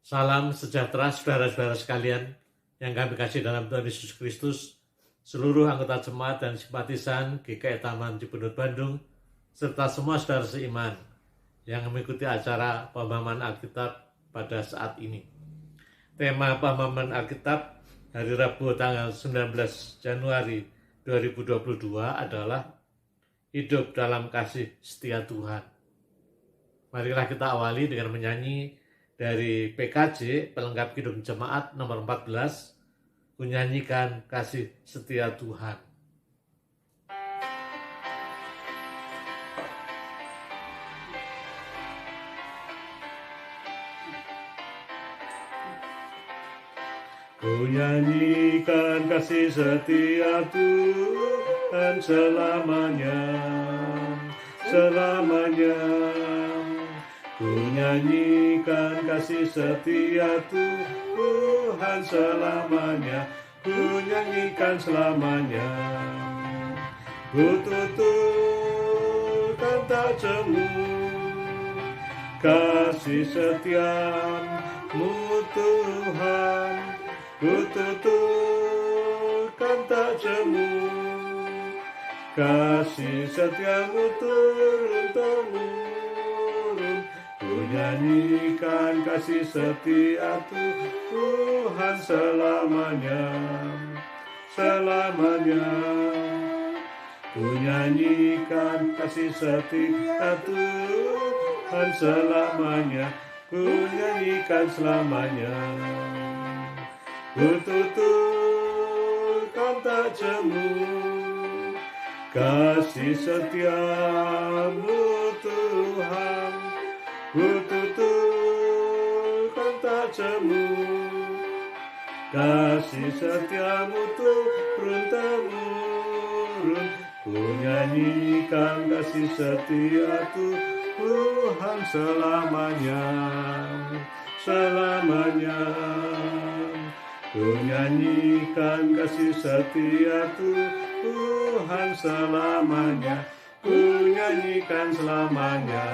Salam sejahtera saudara-saudara sekalian yang kami kasih dalam Tuhan Yesus Kristus, seluruh anggota jemaat dan simpatisan GKI Taman Cibunut Bandung, serta semua saudara seiman yang mengikuti acara pemahaman Alkitab pada saat ini. Tema pemahaman Alkitab hari Rabu tanggal 19 Januari 2022 adalah hidup dalam kasih setia Tuhan. Marilah kita awali dengan menyanyi dari PKJ, pelengkap hidup jemaat nomor 14, menyanyikan kasih setia Tuhan. Ku nyanyikan kasih setia Tuhan selamanya, selamanya. Ku nyanyikan kasih setia Tuhan selamanya, ku nyanyikan selamanya. Ku tuturkan tak jemu kasih setiamu Tuhan, ku tuturkan tak jemu kasih setiamu turun-temurun. Ku nyanyikan kasih setia Tuhan selamanya, selamanya. Ku nyanyikan kasih setia Tuhan selamanya, ku nyanyikan selamanya. Ku tuturkan tak jemu kasih setiamu Tuhan, ku tuturkan tak jemu kasih setiamu turun-temurun. Ku nyanyikan kasih setia Tuhan selamanya, selamanya. Ku nyanyikan kasih setia Tuhan selamanya, ku nyanyikan selamanya.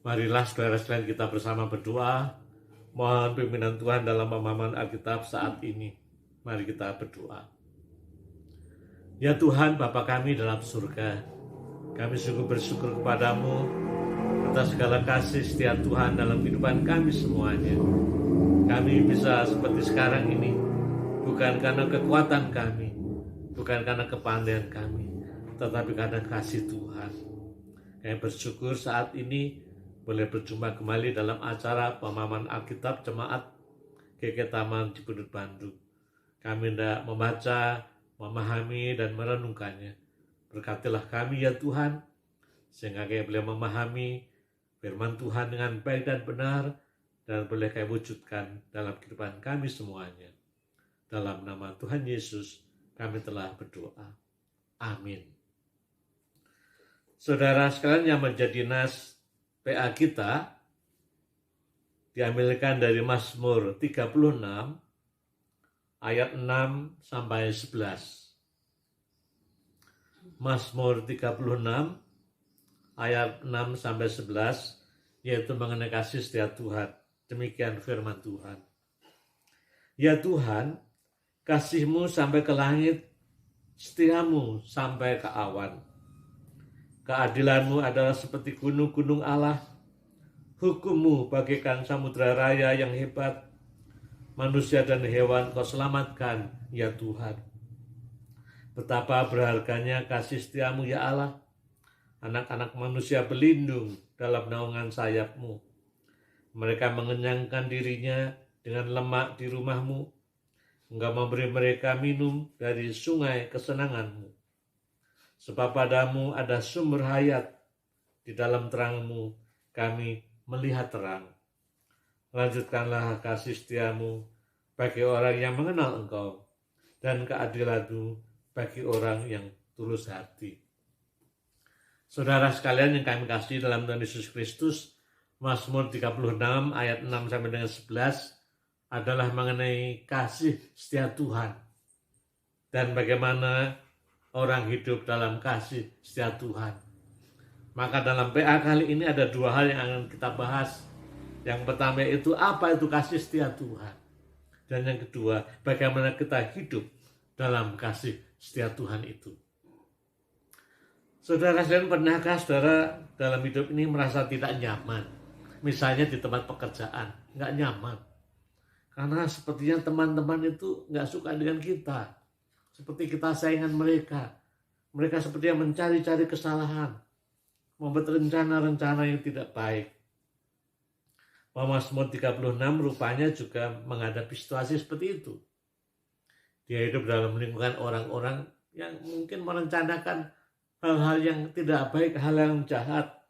Marilah saudara sekalian kita bersama berdoa, mohon pimpinan Tuhan dalam pemahaman Alkitab saat ini. Mari kita berdoa. Ya Tuhan, Bapa kami dalam surga, kami sungguh bersyukur kepadamu atas segala kasih setia Tuhan dalam kehidupan kami semuanya. Kami bisa seperti sekarang ini bukan karena kekuatan kami, bukan karena kepandaian kami, tetapi karena kasih Tuhan. Kami bersyukur saat ini boleh berjumpa kembali dalam acara pemahaman Alkitab Jemaat GKI Taman Cibunut Bandung. Kami hendak membaca, memahami, dan merenungkannya. Berkatilah kami ya Tuhan, sehingga kami boleh memahami firman Tuhan dengan baik dan benar, dan boleh kami wujudkan dalam kehidupan kami semuanya. Dalam nama Tuhan Yesus, kami telah berdoa. Amin. Saudara sekalian yang menjadi nas PA kita, diambilkan dari Mazmur 36, ayat 6 sampai 11. Mazmur 36, ayat 6 sampai 11, yaitu mengenai kasih setia Tuhan. Demikian firman Tuhan. Ya Tuhan, kasih-Mu sampai ke langit, setiamu sampai ke awan. Keadilan-Mu adalah seperti gunung-gunung Allah, hukum-Mu bagaikan samudra raya yang hebat. Manusia dan hewan Kau selamatkan, ya Tuhan. Betapa berharganya kasih setiamu, ya Allah. Anak-anak manusia berlindung dalam naungan sayap-Mu. Mereka mengenyangkan dirinya dengan lemak di rumah-Mu. Engkau memberi mereka minum dari sungai kesenangan-Mu. Sebab padamu ada sumber hayat, di dalam terang-Mu kami melihat terang. Lanjutkanlah kasih setiamu bagi orang yang mengenal Engkau, dan keadilan-Mu bagi orang yang tulus hati. Saudara sekalian yang kami kasih dalam Tuhan Yesus Kristus, Mazmur 36 ayat 6 sampai dengan 11 adalah mengenai kasih setia Tuhan dan bagaimana orang hidup dalam kasih setia Tuhan. Maka dalam PA kali ini ada dua hal yang akan kita bahas. Yang pertama itu apa itu kasih setia Tuhan. Dan yang kedua, bagaimana kita hidup dalam kasih setia Tuhan itu. Saudara sekalian, pernahkah saudara dalam hidup ini merasa tidak nyaman? Misalnya di tempat pekerjaan, nggak nyaman. Karena sepertinya teman-teman itu nggak suka dengan kita. Seperti kita saingan mereka. Mereka sepertinya mencari-cari kesalahan. Membuat rencana-rencana yang tidak baik. Mazmur 36 rupanya juga menghadapi situasi seperti itu. Dia hidup dalam lingkungan orang-orang yang mungkin merencanakan hal-hal yang tidak baik, hal yang jahat.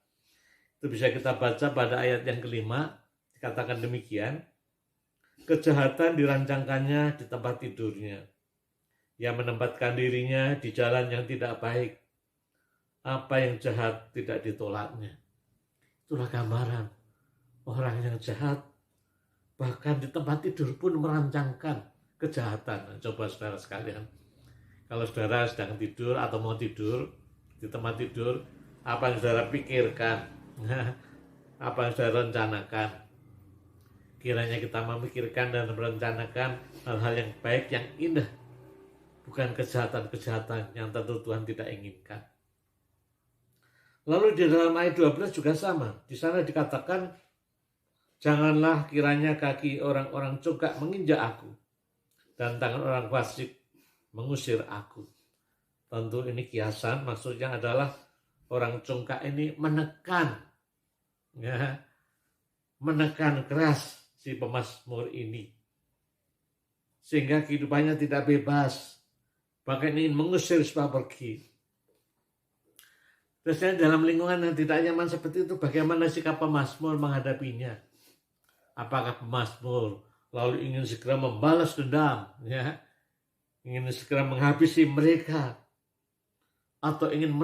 Itu bisa kita baca pada ayat yang kelima, dikatakan demikian. Kejahatan dirancangkannya di tempat tidurnya. Ia menempatkan dirinya di jalan yang tidak baik. Apa yang jahat tidak ditolaknya. Itulah gambaran orang yang jahat, bahkan di tempat tidur pun merancangkan kejahatan. Coba saudara sekalian, kalau saudara sedang tidur atau mau tidur di tempat tidur, apa yang saudara pikirkan, apa yang saudara rencanakan. Kiranya kita memikirkan dan merencanakan hal-hal yang baik, yang indah, bukan kejahatan-kejahatan yang tentu Tuhan tidak inginkan. Lalu di dalam ayat 12 juga sama. Di sana dikatakan, janganlah kiranya kaki orang-orang congkak menginjak aku, dan tangan orang fasik mengusir aku. Tentu ini kiasan, maksudnya adalah orang congkak ini menekan, ya, menekan keras si pemazmur ini. Sehingga kehidupannya tidak bebas, bahkan ingin mengusir supaya pergi. Terus dalam lingkungan yang tidak nyaman seperti itu, bagaimana sikap pemazmur menghadapinya? Apakah pemazmur lalu ingin segera membalas dendam, ya, ingin segera menghabisi mereka, atau ingin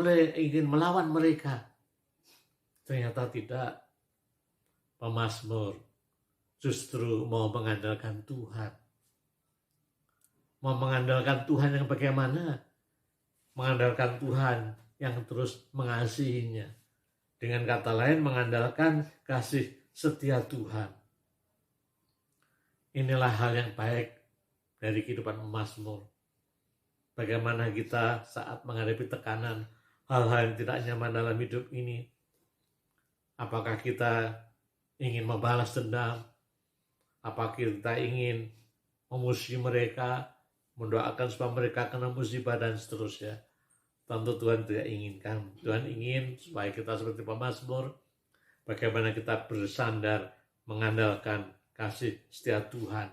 melawan mereka? Ternyata tidak. Pemazmur justru mau mengandalkan Tuhan. Mau mengandalkan Tuhan yang bagaimana? Mengandalkan Tuhan yang terus mengasihinya. Dengan kata lain, mengandalkan kasih setia Tuhan. Inilah hal yang baik dari kehidupan pemazmur. Bagaimana kita saat menghadapi tekanan, hal-hal yang tidak nyaman dalam hidup ini. Apakah kita ingin membalas dendam? Apakah kita ingin memusuhi mereka, mendoakan supaya mereka kena musibah dan seterusnya? Tentu Tuhan tidak inginkan. Tuhan ingin supaya kita seperti pemazmur, bagaimana kita bersandar mengandalkan kasih setia Tuhan.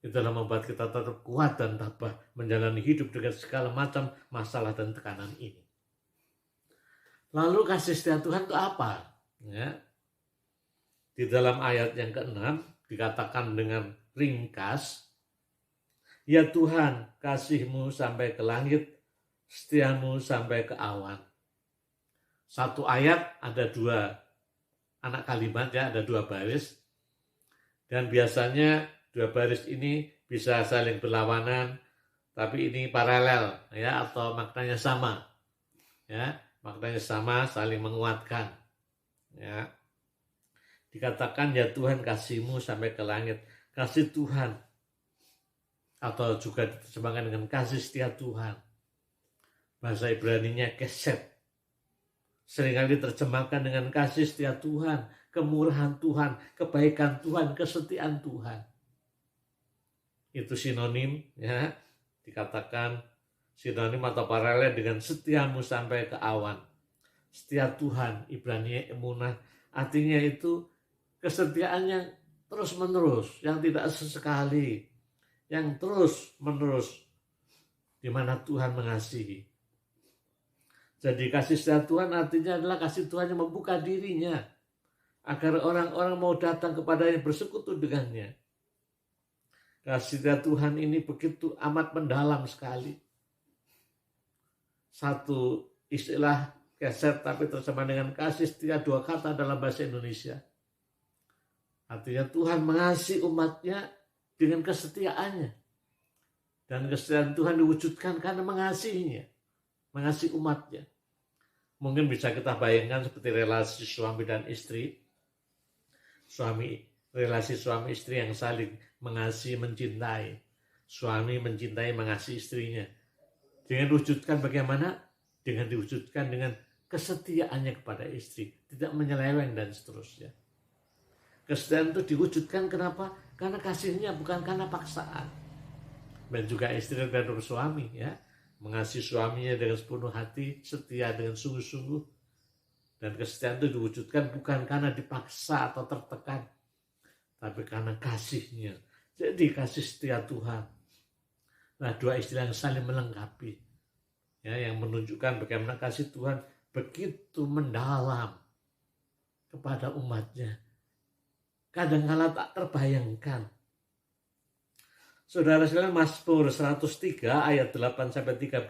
Itulah membuat kita tetap kuat dan tabah menjalani hidup dengan segala macam masalah dan tekanan ini. Lalu kasih setia Tuhan itu apa? Ya. Di dalam ayat yang ke-6 dikatakan dengan ringkas, ya Tuhan, kasih-Mu sampai ke langit, setiamu sampai ke awan. Satu ayat ada dua anak kalimat, ya, ada dua baris. Dan biasanya dua baris ini bisa saling berlawanan, tapi ini paralel, ya, atau maknanya sama. Ya, maknanya sama, saling menguatkan. Ya. Dikatakan, ya Tuhan, kasih-Mu sampai ke langit. Kasih Tuhan, atau juga diterjemahkan dengan kasih setia Tuhan. Bahasa Ibraninya kesed. Seringkali diterjemahkan dengan kasih setia Tuhan, kemurahan Tuhan, kebaikan Tuhan, kesetiaan Tuhan. Itu sinonim, ya. Dikatakan sinonim atau paralel dengan setiamu sampai ke awan. Setia Tuhan, Ibrani emunah, artinya itu kesetiaan yang terus menerus, yang tidak sesekali, yang terus menerus, di mana Tuhan mengasihi. Jadi kasih setia Tuhan artinya adalah kasih Tuhan yang membuka dirinya agar orang-orang mau datang kepadanya, bersekutu dengannya. Kasih setia Tuhan ini begitu amat mendalam sekali. Satu istilah keset tapi terjemah dengan kasih setia, dua kata dalam bahasa Indonesia. Artinya Tuhan mengasihi umatnya dengan kesetiaannya. Dan kesetiaan Tuhan diwujudkan karena mengasihinya, mengasihi umatnya. Mungkin bisa kita bayangkan seperti relasi suami dan istri. Relasi suami istri yang saling mengasihi, mencintai. Suami mencintai, mengasihi istrinya. Dengan diwujudkan bagaimana? Dengan diwujudkan dengan kesetiaannya kepada istri. Tidak menyeleweng dan seterusnya. Kesetiaan itu diwujudkan kenapa? Karena kasihnya bukan karena paksaan. Dan juga istri dan suami ya, mengasihi suaminya dengan sepenuh hati, setia dengan sungguh-sungguh. Dan kesetiaan itu diwujudkan bukan karena dipaksa atau tertekan, tapi karena kasihnya. Jadi kasih setia Tuhan. Nah, dua istilah yang saling melengkapi, ya, yang menunjukkan bagaimana kasih Tuhan begitu mendalam kepada umatnya. Kadang-kala tak terbayangkan. Saudara sekalian, Mazmur 103 ayat 8-13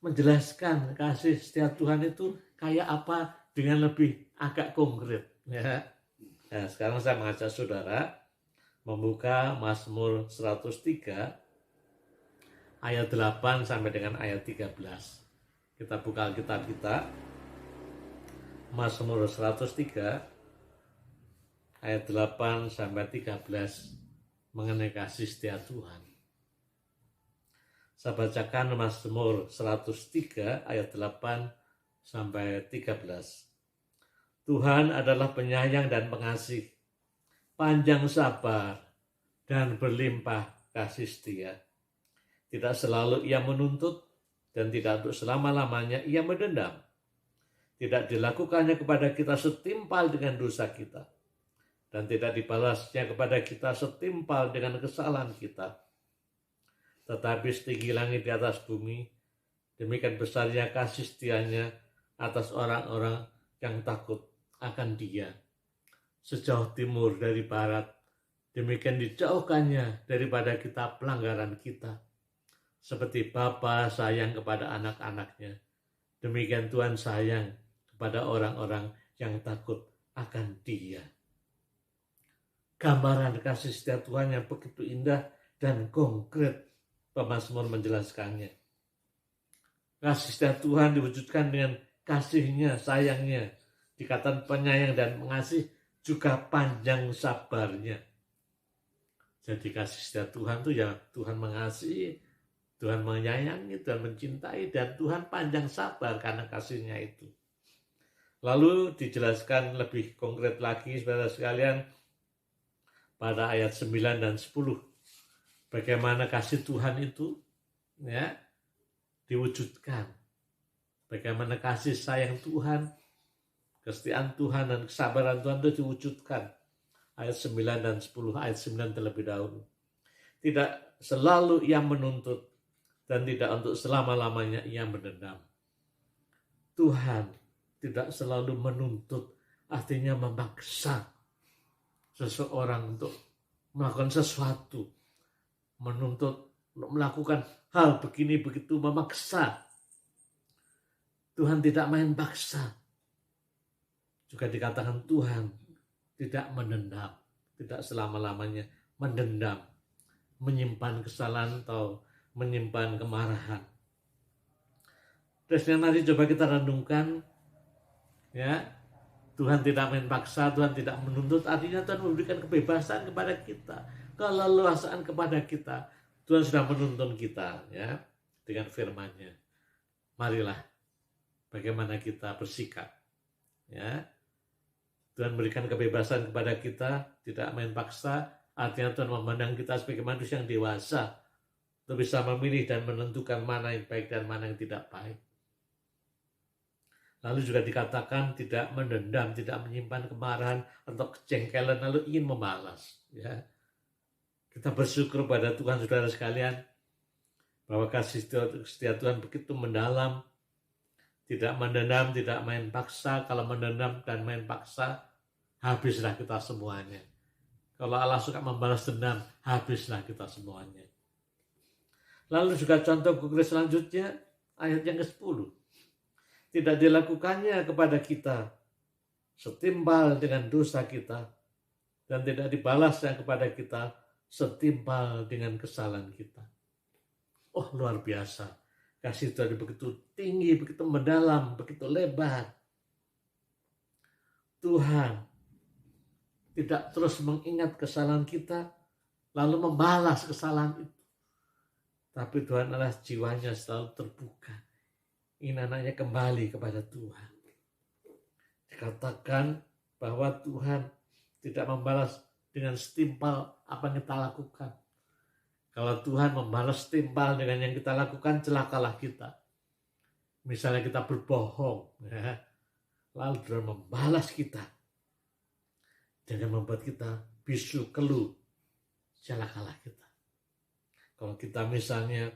menjelaskan kasih setia Tuhan itu kayak apa dengan lebih agak konkret. Ya. Nah, sekarang saya mengajak saudara membuka Mazmur 103 ayat 8 sampai dengan ayat 13. Kita buka Alkitab kita. Mazmur 103 ayat 8 sampai 13 mengenai kasih setia Tuhan. Saya bacakan Mazmur 103 ayat 8 sampai 13. Tuhan adalah penyayang dan pengasih, panjang sabar dan berlimpah kasih setia. Tidak selalu ia menuntut dan tidak untuk selama-lamanya ia mendendam. Tidak dilakukannya kepada kita setimpal dengan dosa kita, dan tidak dibalasnya kepada kita setimpal dengan kesalahan kita. Tetapi setinggi langit di atas bumi, demikian besarnya kasih setianya atas orang-orang yang takut akan Dia. Sejauh timur dari barat, demikian dijauhkannya daripada kita pelanggaran kita. Seperti Bapa sayang kepada anak-anaknya, demikian Tuhan sayang kepada orang-orang yang takut akan Dia. Gambaran kasih setia Tuhan yang begitu indah dan konkret, pemazmur menjelaskannya. Kasih setia Tuhan diwujudkan dengan kasihnya, sayangnya, dikatakan penyayang dan mengasihi, juga panjang sabarnya. Jadi kasih setia Tuhan itu ya Tuhan mengasihi, Tuhan menyayangi, Tuhan mencintai, dan Tuhan panjang sabar karena kasihnya itu. Lalu dijelaskan lebih konkret lagi, saudara sekalian, pada ayat 9 dan 10. Bagaimana kasih Tuhan itu ya diwujudkan. Bagaimana kasih sayang Tuhan, kesetiaan Tuhan, dan kesabaran Tuhan itu diwujudkan. Ayat 9 dan 10, ayat 9 terlebih dahulu. Tidak selalu ia menuntut, dan tidak untuk selama-lamanya ia mendendam. Tuhan tidak selalu menuntut, artinya memaksa seseorang untuk melakukan sesuatu, menuntut untuk melakukan hal begini begitu, memaksa. Tuhan tidak main paksa. Juga dikatakan Tuhan tidak mendendam, tidak selama-lamanya mendendam, menyimpan kesalahan atau menyimpan kemarahan. Terus yang nanti coba kita renungkan, ya, Tuhan tidak main paksa, Tuhan tidak menuntut, artinya Tuhan memberikan kebebasan kepada kita, keleluasaan kepada kita. Tuhan sudah menuntun kita ya dengan firman-Nya. Marilah bagaimana kita bersikap. Ya. Tuhan berikan kebebasan kepada kita, tidak main paksa, artinya Tuhan memandang kita sebagai manusia yang dewasa untuk bisa memilih dan menentukan mana yang baik dan mana yang tidak baik. Lalu juga dikatakan tidak mendendam, tidak menyimpan kemarahan atau kejengkelan lalu ingin membalas. Ya. Kita bersyukur pada Tuhan, saudara sekalian, bahwa kasih setia Tuhan begitu mendalam, tidak mendendam, tidak main paksa. Kalau mendendam dan main paksa, habislah kita semuanya. Kalau Allah suka membalas dendam, habislah kita semuanya. Lalu juga contoh konkret selanjutnya, ayat yang ke-10. Tidak dilakukannya kepada kita setimpal dengan dosa kita, dan tidak dibalasnya kepada kita setimpal dengan kesalahan kita. Oh, luar biasa. Kasih Tuhan begitu tinggi, begitu mendalam, begitu lebar. Tuhan tidak terus mengingat kesalahan kita, lalu membalas kesalahan itu. Tapi Tuhan adalah jiwanya selalu terbuka. Ingin anaknya kembali kepada Tuhan. Dikatakan bahwa Tuhan tidak membalas dengan setimpal apa yang kita lakukan. Kalau Tuhan membalas setimpal dengan yang kita lakukan, celakalah kita. Misalnya kita berbohong, ya, lalu Tuhan membalas kita dengan membuat kita bisu, keluh, celakalah kita. Kalau kita misalnya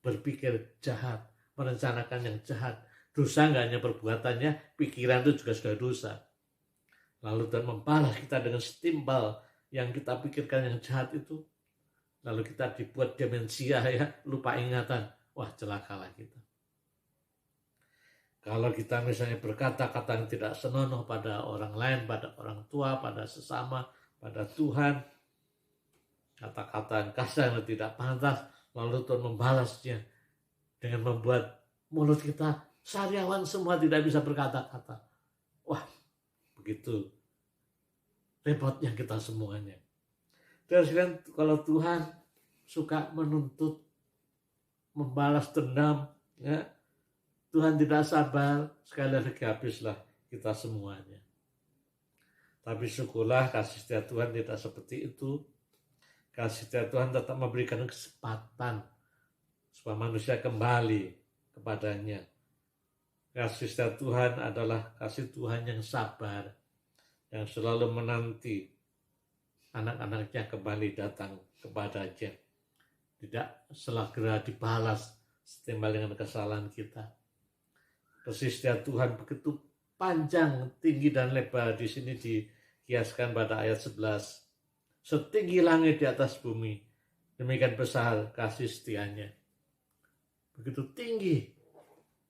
berpikir jahat, merencanakan yang jahat, dosa nggak hanya perbuatannya, pikiran itu juga sudah dosa. Lalu Tuhan membalas kita dengan setimpal yang kita pikirkan yang jahat itu. Lalu kita dibuat demensia, ya, lupa ingatan. Wah, celakalah kita. Kalau kita misalnya berkata-kata yang tidak senonoh pada orang lain, pada orang tua, pada sesama, pada Tuhan, kata-kata yang kasar yang tidak pantas, lalu Tuhan membalasnya dengan membuat mulut kita sariawan semua, tidak bisa berkata-kata. Wah, begitu repotnya kita semuanya. Terus kan kalau Tuhan suka menuntut, membalas dendam, ya, Tuhan tidak sabar, sekali lagi habislah kita semuanya. Tapi syukurlah kasih setia Tuhan tidak seperti itu. Kasih setia Tuhan tetap memberikan kesempatan supaya manusia kembali kepadanya. Kasih setia Tuhan adalah kasih Tuhan yang sabar, yang selalu menanti anak-anaknya kembali datang kepadanya. Tidak segera dibalas setimbal dengan kesalahan kita. Kasih setia Tuhan begitu panjang, tinggi dan lebar. Di sini dikiaskan pada ayat 11. Setinggi langit di atas bumi, demikian besar kasih setianya. Begitu tinggi,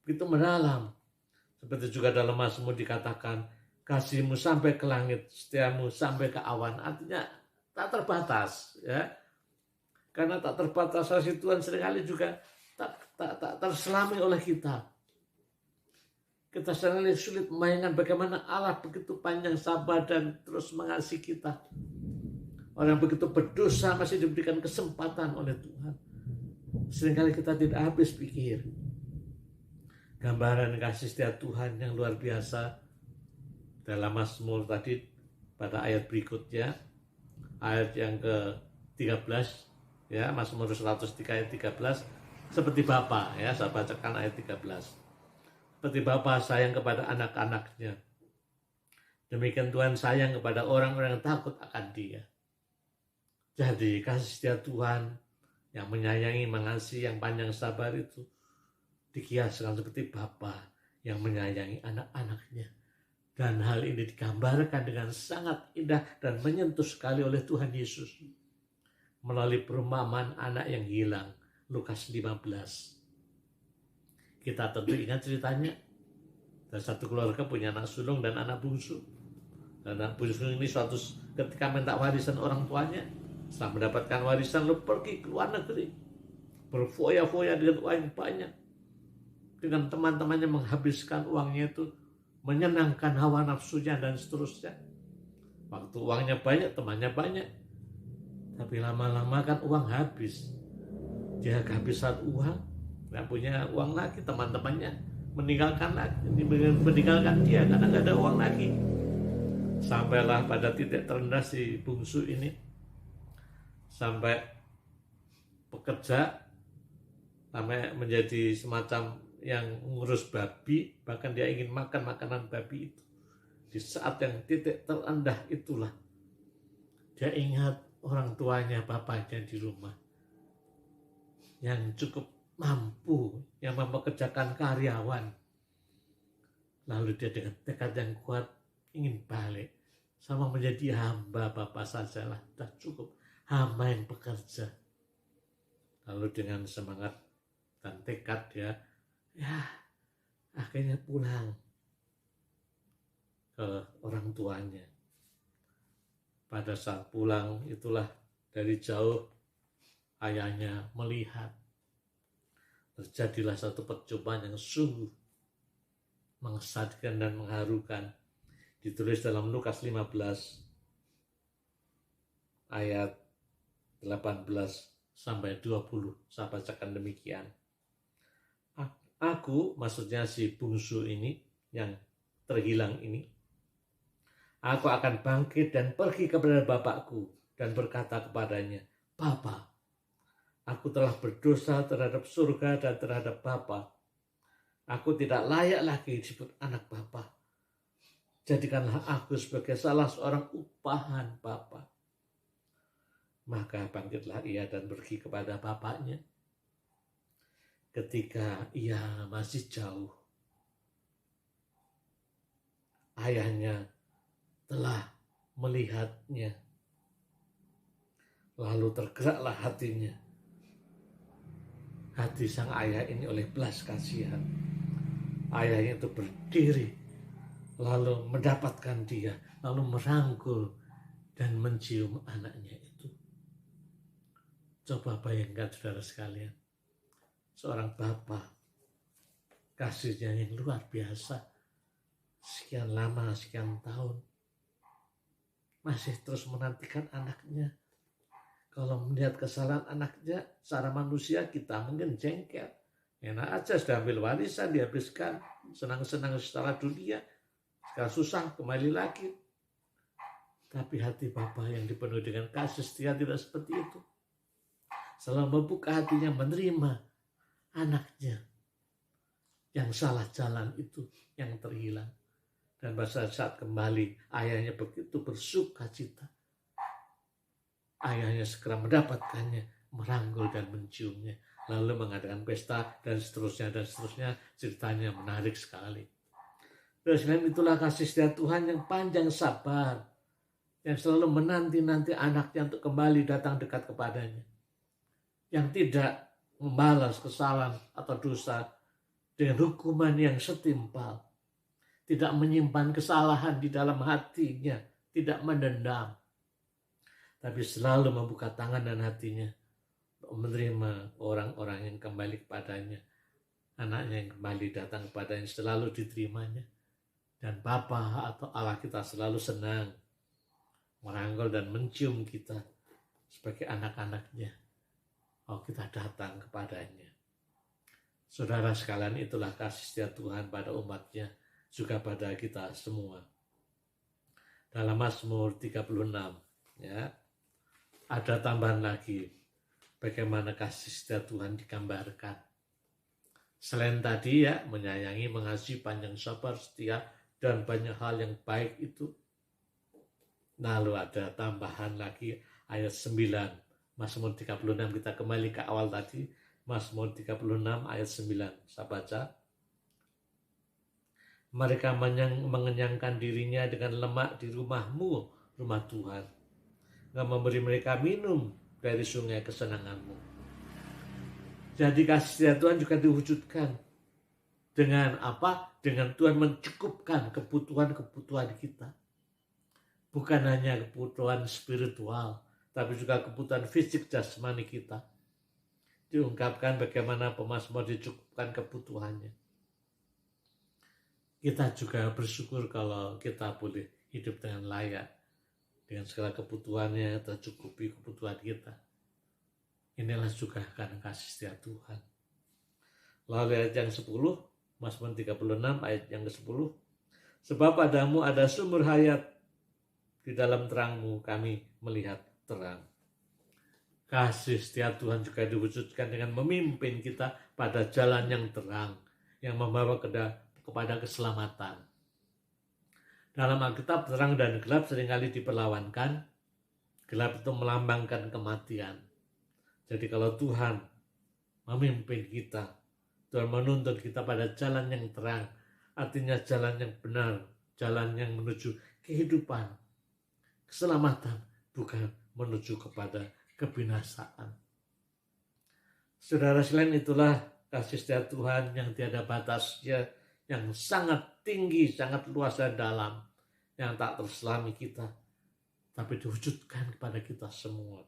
begitu mendalam. Seperti juga dalam Mazmur dikatakan, kasihmu sampai ke langit, setiamu sampai ke awan. Artinya tak terbatas, ya. Karena tak terbatas kasih Tuhan seringkali juga tak terselami oleh kita. Kita seringkali sulit membayangkan bagaimana Allah begitu panjang sabar dan terus mengasihi kita. Orang begitu berdosa masih diberikan kesempatan oleh Tuhan. Seringkali kita tidak habis pikir. Gambaran kasih setia Tuhan yang luar biasa dalam Mazmur tadi pada ayat berikutnya, ayat yang ke-13, ya, Mazmur 103 ayat 13, seperti Bapa, ya, saya bacakan ayat 13. Seperti Bapa sayang kepada anak-anaknya, demikian Tuhan sayang kepada orang-orang yang takut akan Dia. Jadi kasih setia Tuhan yang menyayangi, mengasihi, yang panjang sabar itu dikiaskan seperti Bapa yang menyayangi anak-anaknya. Dan hal ini digambarkan dengan sangat indah dan menyentuh sekali oleh Tuhan Yesus melalui perumpamaan anak yang hilang, Lukas 15. Kita tentu ingat ceritanya. Dan satu keluarga punya anak sulung dan anak bungsu. Dan anak bungsu ini suatu ketika minta warisan orang tuanya. Setelah mendapatkan warisan, lalu pergi ke luar negeri. Berfoya-foya dengan uang yang banyak. Dengan teman-temannya menghabiskan uangnya itu, menyenangkan hawa nafsunya dan seterusnya. Waktu uangnya banyak, temannya banyak. Tapi lama-lama kan uang habis. Dia kehabisan uang, nggak punya uang lagi. Teman-temannya meninggalkan dia karena nggak ada uang lagi. Sampailah pada titik terendah si bungsu ini, sampai pekerja, sampai menjadi semacam yang ngurus babi, bahkan dia ingin makan makanan babi itu. Di saat yang titik terendah itulah dia ingat orang tuanya, bapaknya di rumah yang cukup mampu, yang mempekerjakan karyawan. Lalu dia dengan tekad yang kuat ingin balik, sama menjadi hamba bapak sajalah, sudah cukup, hamba yang bekerja. Lalu dengan semangat dan tekad dia, ya akhirnya pulang ke orang tuanya. Pada saat pulang itulah dari jauh ayahnya melihat terjadilah satu percobaan yang sungguh mengesankan dan mengharukan. Ditulis dalam Lukas 15 ayat 18 sampai 20. Saya bacakan demikian. Aku, maksudnya si bungsu ini yang terhilang ini, aku akan bangkit dan pergi kepada bapakku dan berkata kepadanya, Bapa, aku telah berdosa terhadap surga dan terhadap Bapa. Aku tidak layak lagi disebut anak Bapa. Jadikanlah aku sebagai salah seorang upahan Bapa. Maka bangkitlah ia dan pergi kepada bapaknya. Ketika ia masih jauh, ayahnya telah melihatnya. Lalu tergeraklah hatinya. Hati sang ayah ini oleh belas kasihan. Ayahnya itu berdiri, lalu mendapatkan dia, lalu merangkul dan mencium anaknya itu. Coba bayangkan saudara sekalian, seorang bapak, kasihnya yang luar biasa, sekian lama, sekian tahun, masih terus menantikan anaknya. Kalau melihat kesalahan anaknya, secara manusia kita mungkin jengkel. Enak aja, sudah ambil warisan, dihabiskan, senang-senang secara dunia, sekarang susah, kembali lagi. Tapi hati Bapa yang dipenuhi dengan kasih setia tidak seperti itu. Selalu membuka hatinya menerima anaknya yang salah jalan itu, yang terhilang. Dan pada saat kembali, ayahnya begitu bersuka cita. Ayahnya segera mendapatkannya, merangkul dan menciumnya, lalu mengadakan pesta dan seterusnya, ceritanya menarik sekali. Dan selain itulah kasih setia Tuhan yang panjang sabar, yang selalu menanti-nanti anaknya untuk kembali datang dekat kepadanya, yang tidak membalas kesalahan atau dosa dengan hukuman yang setimpal, tidak menyimpan kesalahan di dalam hatinya, tidak mendendam, tapi selalu membuka tangan dan hatinya untuk menerima orang-orang yang kembali kepadanya. Anaknya yang kembali datang kepadanya selalu diterimanya. Dan Bapa atau Allah kita selalu senang merangkul dan mencium kita sebagai anak-anaknya. Oh, kita datang kepadanya. Saudara sekalian, itulah kasih setia Tuhan pada umatnya, juga pada kita semua. Dalam Mazmur 36, ya, ada tambahan lagi bagaimana kasih setia Tuhan digambarkan. Selain tadi ya, menyayangi, mengasihi, panjang sabar, setia, dan banyak hal yang baik itu. Lalu ada tambahan lagi ayat 9, Mazmur 36, kita kembali ke awal tadi, Mazmur 36 ayat 9, saya baca. Mereka mengenyangkan dirinya dengan lemak di rumahmu, rumah Tuhan. Nggak memberi mereka minum dari sungai kesenanganmu. Jadi kasih setia Tuhan juga diwujudkan dengan apa? Dengan Tuhan mencukupkan kebutuhan-kebutuhan kita. Bukan hanya kebutuhan spiritual, tapi juga kebutuhan fisik jasmani kita. Diungkapkan bagaimana pemazmur dicukupkan kebutuhannya. Kita juga bersyukur kalau kita boleh hidup dengan layak, dengan segala kebutuhannya tercukupi kebutuhan kita. Inilah juga karena kasih setia Tuhan. Lalu ayat yang 10, Mazmur 36 ayat yang ke-10. Sebab padamu ada sumber hayat, di dalam terangmu kami melihat terang. Kasih setia Tuhan juga diwujudkan dengan memimpin kita pada jalan yang terang, yang membawa kepada keselamatan. Dalam Alkitab, terang dan gelap seringkali diperlawankan. Gelap itu melambangkan kematian. Jadi kalau Tuhan memimpin kita, Tuhan menuntun kita pada jalan yang terang, artinya jalan yang benar, jalan yang menuju kehidupan, keselamatan, bukan menuju kepada kebinasaan. Saudara, selain itulah kasih setia Tuhan yang tiada batasnya, yang sangat tinggi, sangat luas dan dalam, yang tak terselami kita, tapi diwujudkan kepada kita semua.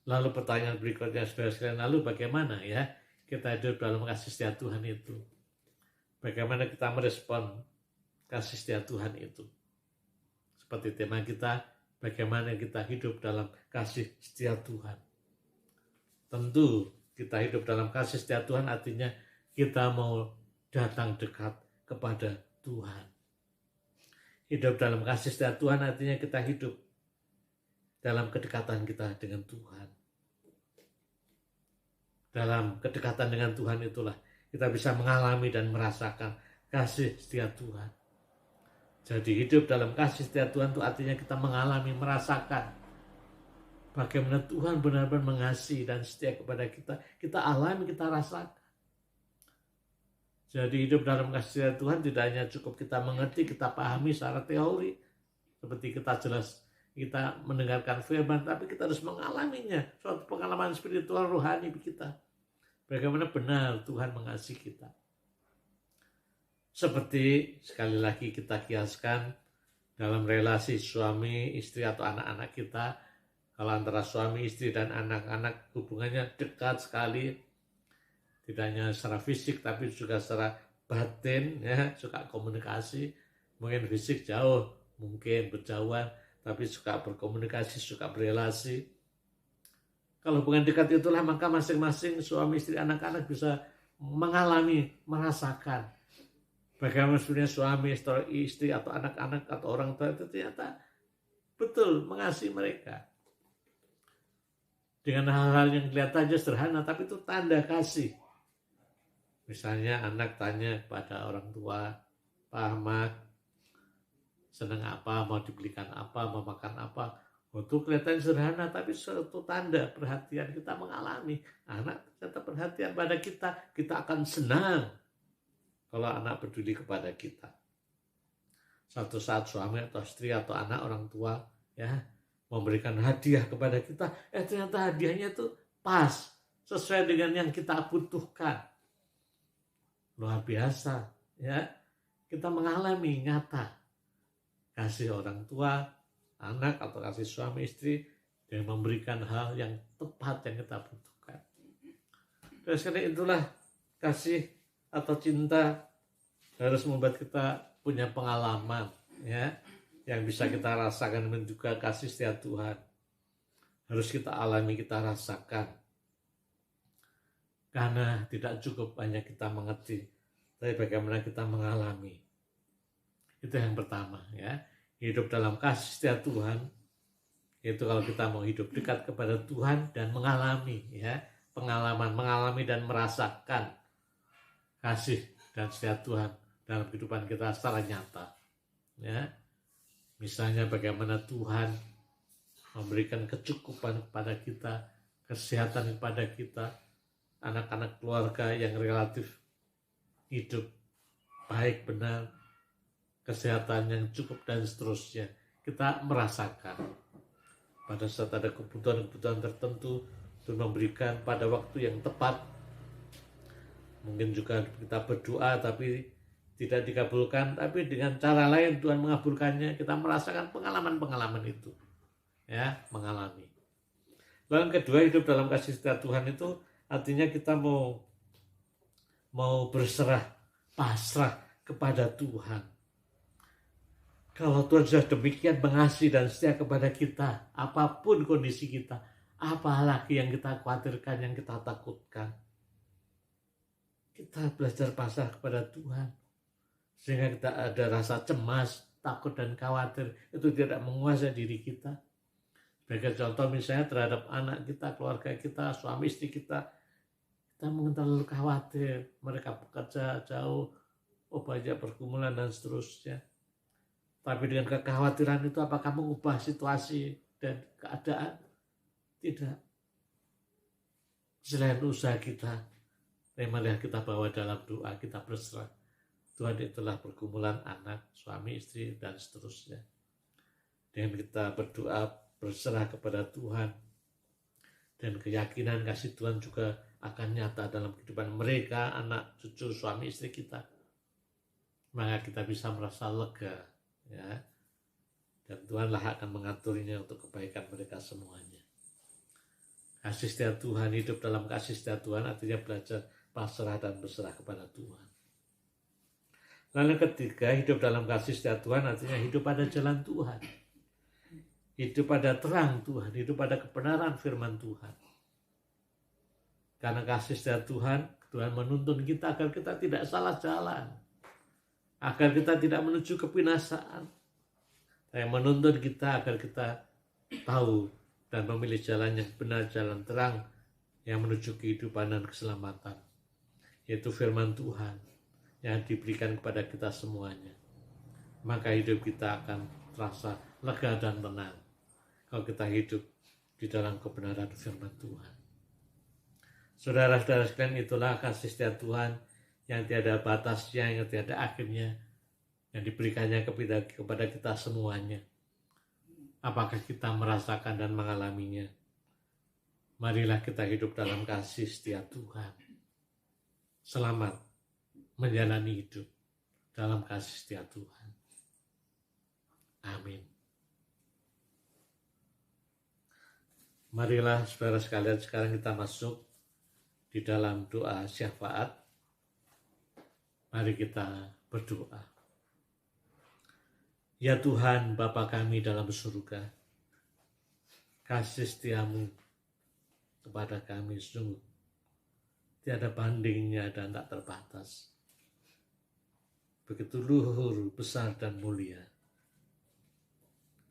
Lalu pertanyaan berikutnya, saudara sekalian, lalu bagaimana ya kita hidup dalam kasih setia Tuhan itu. Bagaimana kita merespon kasih setia Tuhan itu. Seperti tema kita, bagaimana kita hidup dalam kasih setia Tuhan. Tentu kita hidup dalam kasih setia Tuhan artinya kita mau datang dekat kepada Tuhan. Hidup dalam kasih setia Tuhan artinya kita hidup dalam kedekatan kita dengan Tuhan. Dalam kedekatan dengan Tuhan itulah kita bisa mengalami dan merasakan kasih setia Tuhan. Jadi hidup dalam kasih setia Tuhan itu artinya kita mengalami, merasakan bagaimana Tuhan benar-benar mengasihi dan setia kepada kita. Kita alami, kita rasakan. Jadi hidup dalam kasih setia Tuhan tidak hanya cukup kita mengerti, kita pahami secara teori. Seperti kita mendengarkan firman, tapi kita harus mengalaminya. Suatu pengalaman spiritual rohani kita. Bagaimana benar Tuhan mengasihi kita. Seperti sekali lagi kita kiaskan dalam relasi suami, istri atau anak-anak kita. Kalau antara suami, istri, dan anak-anak hubungannya dekat sekali. Tidak hanya secara fisik tapi juga secara batin, ya, suka komunikasi. Mungkin fisik jauh, mungkin berjauhan, tapi suka berkomunikasi, suka berelasi. Kalau hubungan dekat itulah maka masing-masing suami, istri, anak-anak bisa mengalami, merasakan bagaimana sebenarnya suami, istri atau anak-anak atau orang tua itu ternyata betul mengasihi mereka. Dengan hal-hal yang kelihatannya sederhana tapi itu tanda kasih. Misalnya anak tanya pada orang tua, Pak Ahmad, senang apa, mau dibelikan apa, mau makan apa. Itu kelihatan sederhana, tapi suatu tanda perhatian kita mengalami. Anak ternyata perhatian pada kita, kita akan senang kalau anak peduli kepada kita. Suatu saat suami atau istri atau anak orang tua ya memberikan hadiah kepada kita, ternyata hadiahnya itu pas, sesuai dengan yang kita butuhkan. Luar biasa, ya. Kita mengalami nyata kasih orang tua, anak atau kasih suami istri yang memberikan hal yang tepat yang kita butuhkan. Dan karena itulah kasih atau cinta harus membuat kita punya pengalaman, ya, yang bisa kita rasakan dan juga kasih setia Tuhan. Harus kita alami, kita rasakan. Karena tidak cukup hanya kita mengerti, tapi bagaimana kita mengalami. Itu yang pertama, ya. Hidup dalam kasih setia Tuhan, itu kalau kita mau hidup dekat kepada Tuhan dan mengalami, ya, mengalami dan merasakan kasih dan setia Tuhan dalam kehidupan kita secara nyata, ya. Misalnya bagaimana Tuhan memberikan kecukupan kepada kita, kesehatan kepada kita, anak-anak keluarga yang relatif hidup baik, benar, kesehatan yang cukup dan seterusnya. Kita merasakan pada saat ada kebutuhan-kebutuhan tertentu Tuhan memberikan pada waktu yang tepat. Mungkin juga kita berdoa tapi tidak dikabulkan, tapi dengan cara lain Tuhan mengabulkannya. Kita merasakan pengalaman-pengalaman itu, ya, mengalami. Lalu yang kedua, hidup dalam kasih setia Tuhan itu artinya kita mau berserah, pasrah kepada Tuhan. Kalau Tuhan sudah demikian mengasihi dan setia kepada kita, apapun kondisi kita, apalagi yang kita khawatirkan, yang kita takutkan, kita belajar pasrah kepada Tuhan. Sehingga kita ada rasa cemas, takut dan khawatir, itu tidak menguasai diri kita. Sebagai contoh misalnya terhadap anak kita, keluarga kita, suami istri kita mungkin terlalu khawatir, mereka bekerja jauh, banyak pergumulan dan seterusnya. Tapi dengan kekhawatiran itu apakah mengubah situasi dan keadaan? Tidak. Selain usaha kita, marilah kita bawa dalam doa, kita berserah. Tuhan, itulah pergumulan anak, suami, istri, dan seterusnya. Dengan kita berdoa, berserah kepada Tuhan, dan keyakinan kasih Tuhan juga akan nyata dalam kehidupan mereka, anak, cucu, suami, istri kita. Maka kita bisa merasa lega, ya, dan Tuhanlah akan mengaturnya untuk kebaikan mereka semuanya. Kasih setia Tuhan, hidup dalam kasih setia Tuhan artinya belajar pasrah dan berserah kepada Tuhan. Lalu ketiga, hidup dalam kasih setia Tuhan artinya hidup pada jalan Tuhan. Hidup pada terang Tuhan, hidup pada kebenaran firman Tuhan. Karena kasih setia Tuhan, Tuhan menuntun kita agar kita tidak salah jalan. Agar kita tidak menuju kebinasaan. Yang menuntun kita agar kita tahu dan memilih jalan yang benar, jalan terang yang menuju kehidupan dan keselamatan, yaitu firman Tuhan yang diberikan kepada kita semuanya. Maka hidup kita akan terasa lega dan tenang kalau kita hidup di dalam kebenaran firman Tuhan. Saudara-saudara sekalian, itulah kasih setia Tuhan yang tiada batasnya, yang tiada akhirnya, yang diberikannya kepada kita semuanya. Apakah kita merasakan dan mengalaminya? Marilah kita hidup dalam kasih setia Tuhan. Selamat menjalani hidup dalam kasih setia Tuhan. Amin. Marilah saudara sekalian, sekarang kita masuk di dalam doa syafaat. Mari kita berdoa. Ya Tuhan, Bapa kami dalam surga, kasih setiamu kepada kami sungguh tiada bandingnya dan tak terbatas. Begitu luhur, besar dan mulia.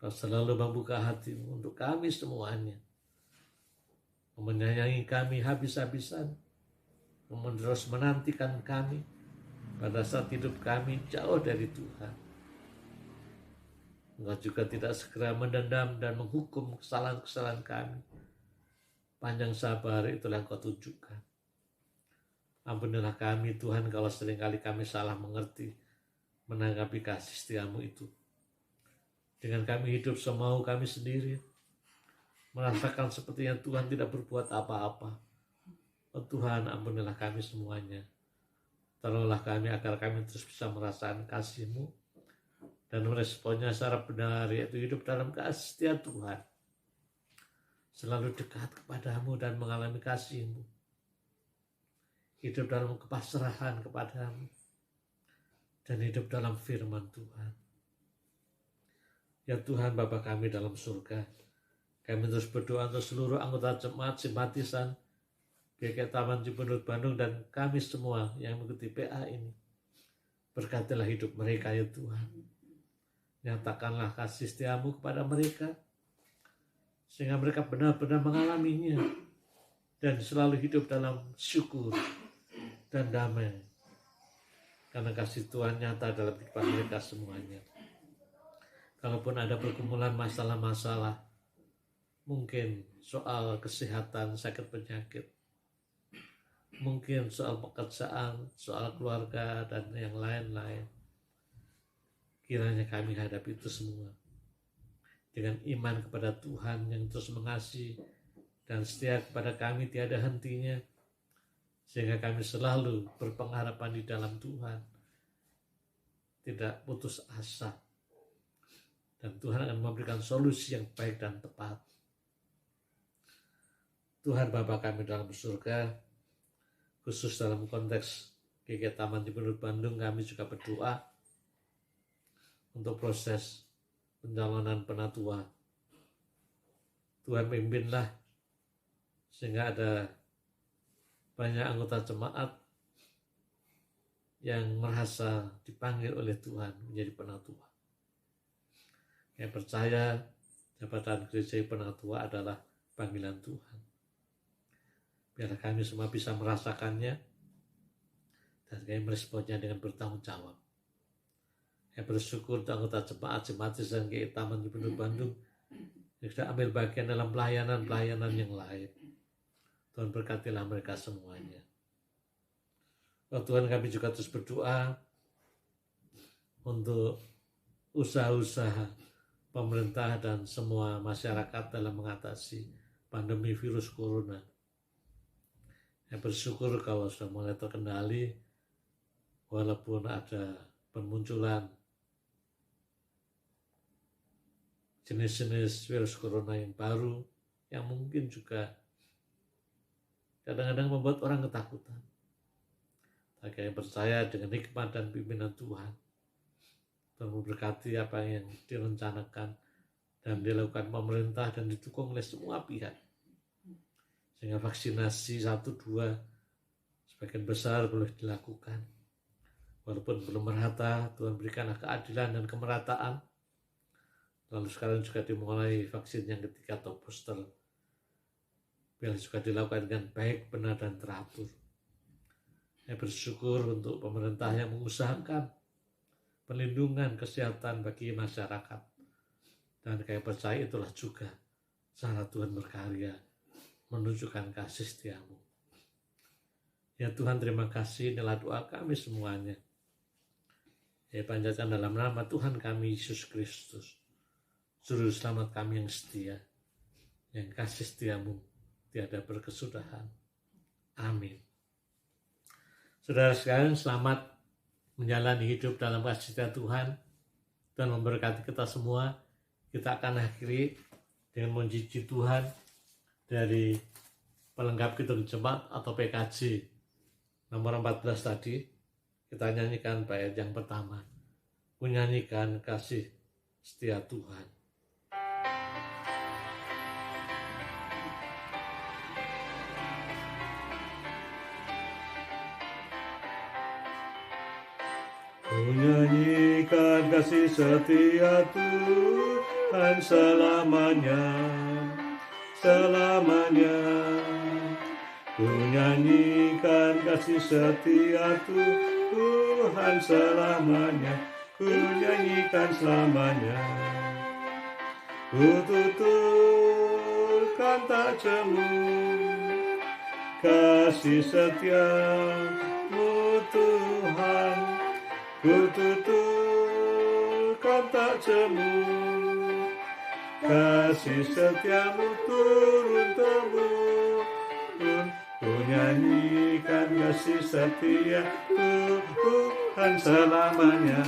Kau selalu membuka hatimu untuk kami semuanya, menyayangi kami habis-habisan, terus menantikan kami pada saat hidup kami jauh dari Tuhan. Engkau juga tidak segera mendendam dan menghukum kesalahan-kesalahan kami. Panjang sabar itulah yang Kau tunjukkan. Ampunilah kami Tuhan kalau seringkali kami salah mengerti, menanggapi kasih setiamu itu. Dengan kami hidup semau kami sendiri, merasakan sepertinya Tuhan tidak berbuat apa-apa. Oh Tuhan, ampunilah kami semuanya. Tolonglah kami agar kami terus bisa merasakan kasih-Mu dan meresponnya secara benar, yaitu hidup dalam kasih setia Tuhan. Selalu dekat kepadamu dan mengalami kasih-Mu. Hidup dalam kepasrahan kepadamu. Dan hidup dalam firman Tuhan. Ya Tuhan, Bapa kami dalam surga, kami terus berdoa untuk seluruh anggota jemaat simpatisan GKI Taman Cipunut Bandung dan kami semua yang mengikuti PA ini. Berkatilah hidup mereka ya Tuhan. Nyatakanlah kasih setiamu kepada mereka, sehingga mereka benar-benar mengalaminya dan selalu hidup dalam syukur dan damai. Karena kasih Tuhan nyata dalam kehidupan mereka semuanya. Kalaupun ada pergumulan masalah-masalah, mungkin soal kesehatan, sakit penyakit, mungkin soal pekerjaan, soal keluarga, dan yang lain-lain. Kiranya kami hadapi itu semua dengan iman kepada Tuhan yang terus mengasihi dan setia kepada kami tiada hentinya, sehingga kami selalu berpengharapan di dalam Tuhan, tidak putus asa, dan Tuhan akan memberikan solusi yang baik dan tepat. Tuhan Bapa kami dalam surga, khusus dalam konteks GKI Taman Cipunut Bandung, kami juga berdoa untuk proses pencalonan penatua. Tuhan pimpinlah sehingga ada banyak anggota jemaat yang merasa dipanggil oleh Tuhan menjadi penatua. Yang percaya jabatan gereja penatua adalah panggilan Tuhan. Biar kami semua bisa merasakannya dan kami meresponnya dengan bertanggung jawab. Yang bersyukur untuk anggota jemaat simpatisan GKI Taman Cipunut Bandung yang sudah ambil bagian dalam pelayanan-pelayanan yang lain. Tuhan berkatilah mereka semuanya. Oh Tuhan, kami juga terus berdoa untuk usaha-usaha pemerintah dan semua masyarakat dalam mengatasi pandemi virus corona. Yang bersyukur kalau sudah mulai terkendali, walaupun ada permunculan jenis-jenis virus corona yang baru yang mungkin juga kadang-kadang membuat orang ketakutan. Bagi yang percaya dengan hikmat dan pimpinan Tuhan, Tuhan memberkati apa yang direncanakan dan dilakukan pemerintah dan didukung oleh semua pihak. Sehingga vaksinasi 1-2 sebagian besar boleh dilakukan. Walaupun belum merata, Tuhan berikanlah keadilan dan kemerataan. Lalu sekarang juga dimulai vaksin yang ketiga atau booster. Biar juga dilakukan dengan baik, benar, dan teratur. Saya bersyukur untuk pemerintah yang mengusahakan perlindungan kesehatan bagi masyarakat. Dan saya percaya itulah juga cara Tuhan berkarya, menunjukkan kasih setiamu. Ya Tuhan, terima kasih, inilah doa kami semuanya. Ya panjatkan dalam nama Tuhan kami Yesus Kristus, Juru Selamat kami yang setia, yang kasih setiamu tiada berkesudahan. Amin. Saudara sekalian, selamat menjalani hidup dalam kasih setia Tuhan dan memberkati kita semua. Kita akan akhiri dengan memuji Tuhan dari pelengkap Kidung Jemaat atau PKJ nomor 14 tadi. Kita nyanyikan bait yang pertama, ku nyanyikan kasih setia Tuhan. Ku nyanyikan kasih setia Tuhan selamanya, selamanya. Ku nyanyikan kasih setia Tuhan selamanya, ku nyanyikan selamanya. Ku tuturkan tak jemu kasih setiamu Tuhan. Ku tuturkan tak jemu kasih setiamu turun-temurun. Ku nyanyikan kasih setia Tuhan selamanya,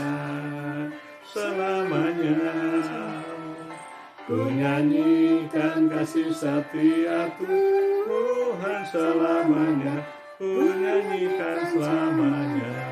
selamanya. Ku nyanyikan kasih setia Tuhan selamanya, ku nyanyikan selamanya.